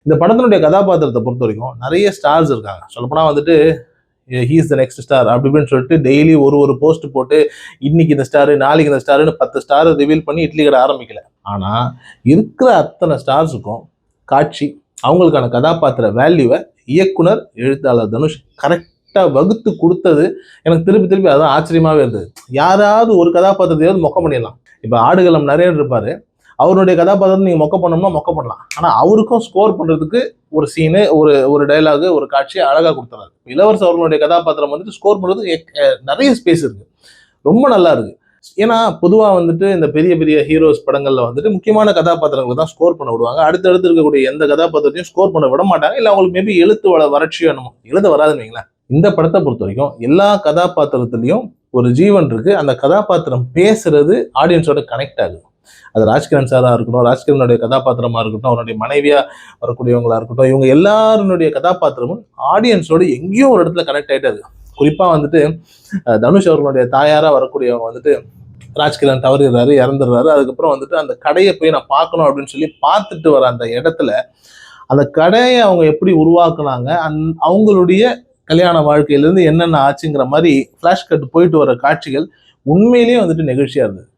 இந்த படத்தினுடைய கதாபாத்திரத்தை பொறுத்த வரைக்கும் நிறைய ஸ்டார்ஸ் இருக்காங்க. சொல்லப்போனா வந்துட்டு he is the next star அப்படி இப்படின்னு சொல்லிட்டு டெய்லி ஒரு போஸ்ட் போட்டு இன்னைக்கு இந்த ஸ்டாரு நாளைக்கு இந்த ஸ்டாருன்னு 10 ஸ்டார் ரிவீல் பண்ணி இட்லி கடை ஆரம்பிக்கல. ஆனா இருக்கிற அத்தனை ஸ்டார்ஸுக்கும் காட்சி அவங்களுக்கான கதாபாத்திர வேல்யூவை இயக்குனர் எழுத்தாளர் தனுஷ் கரெக்டா வகுத்து கொடுத்தது எனக்கு திருப்பி திருப்பி அதான் ஆச்சரியமாவே இருந்தது. யாராவது ஒரு கதாபாத்திரத்தையாவது மொக்க பண்ணிடலாம். இப்ப ஆடுகளம் நிறைய இருப்பாரு, அவருடைய கதாபாத்திரத்தை நீங்க மொக்க பண்ணணும்னா மொக்க பண்ணலாம். ஆனா அவருக்கும் ஸ்கோர் பண்றதுக்கு ஒரு சீனு ஒரு ஒரு டைலாகு ஒரு காட்சியை அழகா கொடுத்துறாரு. இளவரசர் அவர்களுடைய கதாபாத்திரம் வந்துட்டு ஸ்கோர் பண்றதுக்கு நிறைய ஸ்பேஸ் இருக்கு, ரொம்ப நல்லா இருக்கு. ஏன்னா பொதுவா வந்துட்டு இந்த பெரிய பெரிய ஹீரோஸ் படங்கள்ல வந்துட்டு முக்கியமான கதாபாத்திரங்களை தான் ஸ்கோர் பண்ண விடுவாங்க. அடுத்தடுத்து இருக்கக்கூடிய எந்த கதாபாத்திரத்தையும் ஸ்கோர் பண்ண விட மாட்டாங்க. இல்ல அவங்களுக்கு மேபி எழுத்து வறட்சியோ என்னமோ எழுத வராதுன்னு வைங்களேன். இந்த படத்தை பொறுத்த வரைக்கும் எல்லா கதாபாத்திரத்திலையும் ஒரு ஜீவன் இருக்கு. அந்த கதாபாத்திரம் பேசுறது ஆடியன்ஸோட கனெக்ட் ஆகுது. அது ராஜ்கிரண் சாரா இருக்கட்டும், ராஜ்கிரனுடைய கதாபாத்திரமா இருக்கட்டும், அவருடைய மனைவியா வரக்கூடியவங்களா இருக்கட்டும், இவங்க எல்லாருடைய கதாபாத்திரமும் ஆடியன்ஸோட எங்கேயோ ஒரு இடத்துல கனெக்ட் ஆயிட்டாரு. குறிப்பா வந்துட்டு தனுஷ் அவர்களுடைய தாயாரா வரக்கூடியவங்க வந்துட்டு ராஜ்கிரண் தவறுகிறாரு, இறந்துடுறாரு. அதுக்கப்புறம் வந்துட்டு அந்த கடையை போய் நான் பார்க்கணும் அப்படின்னு சொல்லி பார்த்துட்டு வர அந்த இடத்துல அந்த கடையை அவங்க எப்படி உருவாக்குனாங்க, அவங்களுடைய கல்யாண வாழ்க்கையிலிருந்து என்னென்ன ஆச்சுங்கிற மாதிரி பிளாஷ் கட் போயிட்டு வர காட்சிகள் உண்மையிலேயே வந்துட்டு நெகிழ்ச்சியா இருந்தது.